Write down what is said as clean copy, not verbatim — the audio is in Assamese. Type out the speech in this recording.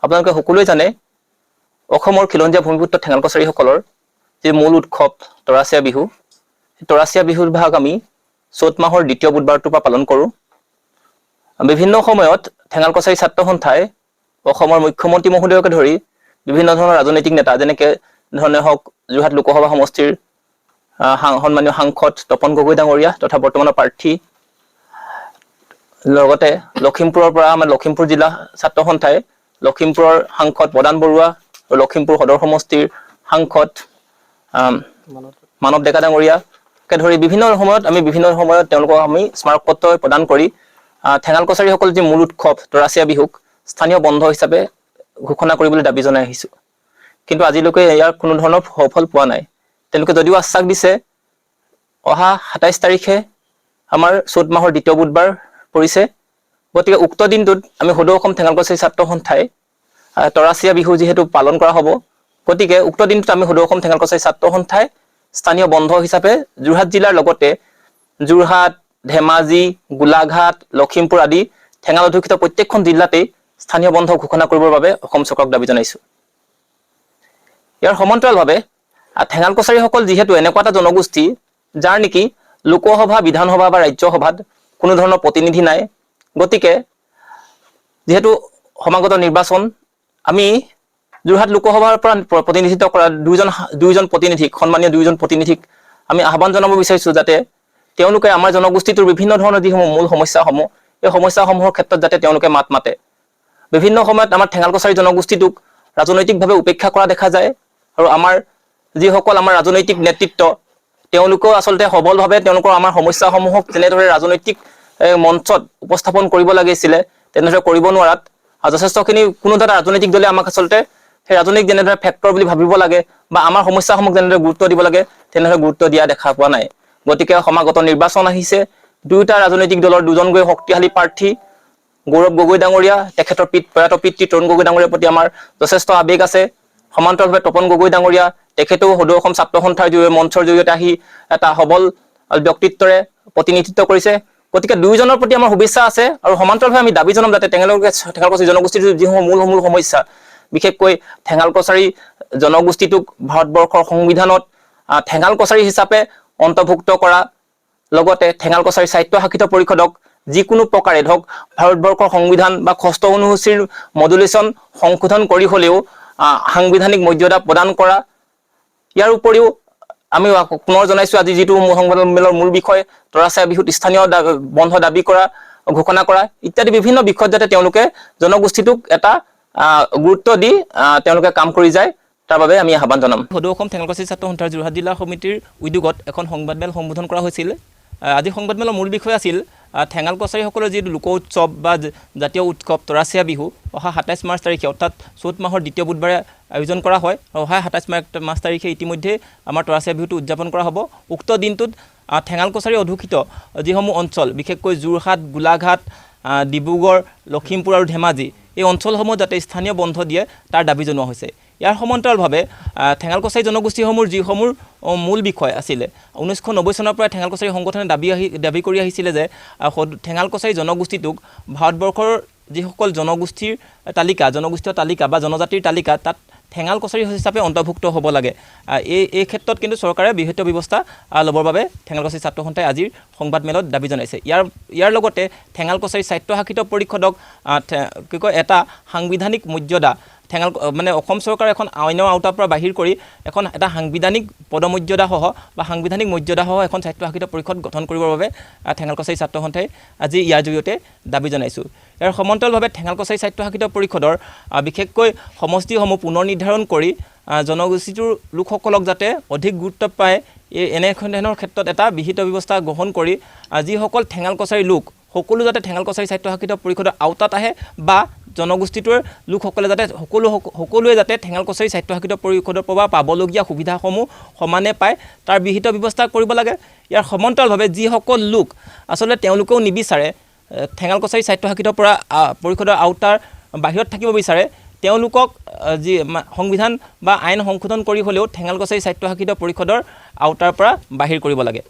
আপোনালোকে সকলোৱে জানে অসমৰ খিলঞ্জীয়া ভূমিপুত্ৰ ঠেঙাল কছাৰীসকলৰ যি মূল উৎসৱ তৰাচিয়া বিহু, তৰাচিয়া বিহুৰ ভাগ আমি চ'ত মাহৰ দ্বিতীয় বুধবাৰটোৰ পৰা পালন কৰোঁ। বিভিন্ন সময়ত ঠেঙাল কছাৰী ছাত্ৰ সন্থাই অসমৰ মুখ্যমন্ত্ৰী মহোদয়কে ধৰি বিভিন্ন ধৰণৰ ৰাজনৈতিক নেতা যেনেকে ধৰণে হওক যোৰহাট লোকসভা সমষ্টিৰ সন্মানীয় সাংসদ তপন গগৈ ডাঙৰীয়া তথা বৰ্তমানৰ প্ৰাৰ্থী, লগতে লখিমপুৰৰ পৰা আমাৰ লখিমপুৰ জিলা ছাত্ৰ সন্থাই লখিমপুৰৰ সাংসদ প্ৰদান বৰুৱা আৰু লখিমপুৰ সদৰ সমষ্টিৰ সাংসদ মানৱ ডেকা ডাঙৰীয়াকে ধৰি বিভিন্ন সময়ত তেওঁলোকক আমি স্মাৰকপত্ৰ প্ৰদান কৰি ঠেঙাল কছাৰীসকল যি মূল উৎসৱ তৰাচিয়া বিহুক স্থানীয় বন্ধ হিচাপে ঘোষণা কৰিবলৈ দাবী জনাই আহিছোঁ। কিন্তু আজিলৈকে ইয়াৰ কোনো ধৰণৰ সফল পোৱা নাই। তেওঁলোকে যদিও আশ্বাস দিছে অহা ২৭ তাৰিখে আমাৰ চ'ত মাহৰ দ্বিতীয় বুধবাৰ পৰিছে, গতিকে উক্ত দিনটোত আমি সদৌ অসম ঠেঙাল কছাৰী ছাত্ৰ সন্থাই তৰাচিয়া বিহু যিহেতু পালন কৰা হ'ব, গতিকে উক্ত দিনটোত আমি সদৌ অসম ঠেঙাল কছাৰী ছাত্ৰ সন্থাই স্থানীয় বন্ধ হিচাপে যোৰহাট জিলাৰ লগতে যোৰহাট, ধেমাজি, গোলাঘাট, লখিমপুৰ আদি ঠেঙাল অধ্যুষিত প্ৰত্যেকখন জিলাতেই স্থানীয় বন্ধ ঘোষণা কৰিবৰ বাবে অসম চৰকাৰক দাবী জনাইছোঁ। ইয়াৰ সমান্তৰালভাৱে ঠেঙাল কছাৰীসকল যিহেতু এনেকুৱা এটা জনগোষ্ঠী যাৰ নেকি লোকসভা, বিধানসভা বা ৰাজ্যসভাত কোনো ধৰণৰ প্ৰতিনিধি নাই, গতিকে যিহেতু সমাগত নিৰ্বাচন আমি যোৰহাট লোকসভাৰ পৰা প্ৰতিনিধিত্ব কৰা দুইজন প্ৰতিনিধিক সন্মানীয় দুইজন প্ৰতিনিধিক আমি আহ্বান জনাব বিচাৰিছোঁ যাতে তেওঁলোকে আমাৰ জনগোষ্ঠীটোৰ বিভিন্ন ধৰণৰ যিসমূহ মূল সমস্যাসমূহ এই সমস্যাসমূহৰ ক্ষেত্ৰত যাতে তেওঁলোকে মাত মাতে। বিভিন্ন সময়ত আমাৰ ঠেঙাল কছাৰী জনগোষ্ঠীটোক ৰাজনৈতিকভাৱে উপেক্ষা কৰা দেখা যায় আৰু আমাৰ যিসকল আমাৰ ৰাজনৈতিক নেতৃত্ব তেওঁলোকেও আচলতে সবলভাৱে তেওঁলোকৰ আমাৰ সমস্যাসমূহক যেনেদৰে ৰাজনৈতিক মঞ্চত উপস্থাপন কৰিব লাগিছিলে তেনেদৰে কৰিব নোৱাৰাত যথেষ্টখিনি কোনো এটা ৰাজনৈতিক দলে আমাক আচলতে সেই ৰাজনৈতিক যেনেদৰে ফেক্টৰ বুলি ভাবিব লাগে বা আমাৰ সমস্যাসমূহ যেনেদৰে গুৰুত্ব দিব লাগে তেনেদৰে গুৰুত্ব দিয়া দেখা পোৱা নাই। গতিকে সমাগত নিৰ্বাচন আহিছে, দুয়োটা ৰাজনৈতিক দলৰ দুজনকৈ শক্তিশালী প্ৰাৰ্থী গৌৰৱ গগৈ ডাঙৰীয়া, তেখেতৰ প্ৰয়াত পিতৃ তৰুণ গগৈ ডাঙৰীয়াৰ প্ৰতি আমাৰ যথেষ্ট আৱেগ আছে। সমান্তৰালভাৱে তপন গগৈ ডাঙৰীয়া তেখেতেও সদৌ অসম ছাত্ৰ সন্থাৰ মঞ্চৰ জৰিয়তে আহি এটা সবল ব্যক্তিত্বৰে প্ৰতিনিধিত্ব কৰিছে। গতিকে দুয়োজনৰ প্ৰতি আমাৰ শুভেচ্ছা আছে আৰু সমান্তৰালভাৱে আমি দাবী জনাম যাতে ঠেঙাল কছাৰী জনগোষ্ঠীৰ যিসমূহ মূল সমস্যা, বিশেষকৈ ঠেঙাল কছাৰী জনগোষ্ঠীটোক ভাৰতবৰ্ষৰ সংবিধানত ঠেঙাল কছাৰী হিচাপে অন্তৰ্ভুক্ত কৰা, লগতে ঠেঙাল কছাৰী সাহিত্য শাসিত পৰিষদক যিকোনো প্ৰকাৰে ধৰক ভাৰতবৰ্ষৰ সংবিধান বা ষষ্ঠ অনুসূচীৰ মডুলেশ্যন সংশোধন কৰি হ'লেও সাংবিধানিক মৰ্যাদা প্ৰদান কৰা। ইয়াৰ উপৰিও আমি পুনৰ জনাইছোঁ আজি যিটো সংবাদমেলৰ মূল বিষয় তৰাচিয়া বিহুত স্থানীয় বন্ধ দাবী কৰা, ঘোষণা কৰা ইত্যাদি বিভিন্ন বিষয়ত যাতে তেওঁলোকে জনগোষ্ঠীটোক এটা গুৰুত্ব দি তেওঁলোকে কাম কৰি যায় তাৰ বাবে আমি আহ্বান জনাম। সদৌ অসম ঠেঙাল কছাৰী ছাত্ৰ সন্থাৰ যোৰহাট জিলা সমিতিৰ উদ্যোগত এখন সংবাদমেল সম্বোধন কৰা হৈছিল। আজি সংবাদমেলৰ মূল বিষয় আছিল ঠেঙাল কছাৰীসকলৰ যিটো লোক উৎসৱ বা জাতীয় উৎসৱ তৰাচিয়া বিহু অহা ২৭ মাৰ্চ তাৰিখে অৰ্থাৎ চ'ত মাহৰ দ্বিতীয় বুধবাৰে আয়োজন কৰা হয় আৰু অহা ২৭ মাৰ্চ তাৰিখে ইতিমধ্যে আমাৰ তৰাচিয়া বিহুটো উদযাপন কৰা হ'ব। উক্ত দিনটোত ঠেঙাল কছাৰী অধ্যুষিত যিসমূহ অঞ্চল বিশেষকৈ যোৰহাট, গোলাঘাট, ডিব্ৰুগড়, লখিমপুৰ আৰু ধেমাজি এই অঞ্চলসমূহ যাতে স্থানীয় বন্ধ দিয়ে তাৰ দাবী জনোৱা হৈছে। ইয়াৰ সমান্তৰালভাৱে ঠেঙাল কছাৰী জনগোষ্ঠীসমূহৰ যিসমূহ মূল বিষয় আছিলে 1990 চনৰ পৰা ঠেঙাল কছাৰী সংগঠনে দাবী কৰি আহিছিলে যে ঠেঙাল কছাৰী জনগোষ্ঠীটোক ভাৰতবৰ্ষৰ যিসকল জনগোষ্ঠীয় তালিকা বা জনজাতিৰ তালিকা তাত ঠেঙাল কছাৰী হিচাপে অন্তৰ্ভুক্ত হ'ব লাগে। এই ক্ষেত্ৰত কিন্তু চৰকাৰে বিহিত ব্যৱস্থা ল'বৰ বাবে ঠেঙাল কছাৰী ছাত্ৰ সন্থাই আজিৰ সংবাদমেলত দাবী জনাইছে। ইয়াৰ লগতে ঠেঙাল কছাৰী সাহিত্য শাসিত পৰিষদক কি কয় এটা সাংবিধানিক মৰ্যাদা অসম চৰকাৰে এখন আইনৰ আওতাৰ পৰা বাহিৰ কৰি এটা সাংবিধানিক পদমৰ্যাদাসহ বা সাংবিধানিক মৰ্যাদাসহ এখন সাহিত্য শাসিত পৰিষদ গঠন কৰিবৰ বাবে ঠেঙাল কছাৰী ছাত্ৰ সন্থাই আজি ইয়াৰ জৰিয়তে দাবী জনাইছোঁ। ইয়াৰ সমান্তৰালভাৱে ঠেঙাল কছাৰী সাহিত্য শাসিত পৰিষদৰ বিশেষকৈ সমষ্টিসমূহ পুনৰ নিৰ্ধাৰণ কৰি জনগোষ্ঠীটোৰ লোকসকলক যাতে অধিক গুৰুত্ব পায় এনেধৰণৰ ক্ষেত্ৰত এটা বিহিত ব্যৱস্থা গ্ৰহণ কৰি যিসকল ঠেঙাল কছাৰী লোক সকলো যাতে ঠেঙাল কছাৰী সাহিত্য শাসিত পৰিষদৰ আওতাত আহে বা জনগোষ্ঠীটোৰ লোকসকলে যাতে সকলোৱে যাতে ঠেঙাল কছাৰী সাহিত্য শাসিত পৰিষদৰ পৰা পাবলগীয়া সুবিধাসমূহ সমানে পায় তাৰ বিহিত ব্যৱস্থা কৰিব লাগে। ইয়াৰ সমান্তৰালভাৱে যিসকল লোক আচলতে তেওঁলোকেও নিবিচাৰে ঠেঙাল কছাৰী সাহিত্য শাসিত পৰিষদৰ আওতাৰ বাহিৰত থাকিব বিচাৰে তেওঁলোকক যি সংবিধান বা আইন সংশোধন কৰি হ'লেও ঠেঙাল কছাৰী সাহিত্য শাসিত পৰিষদৰ আওতাৰ পৰা বাহিৰ কৰিব লাগে।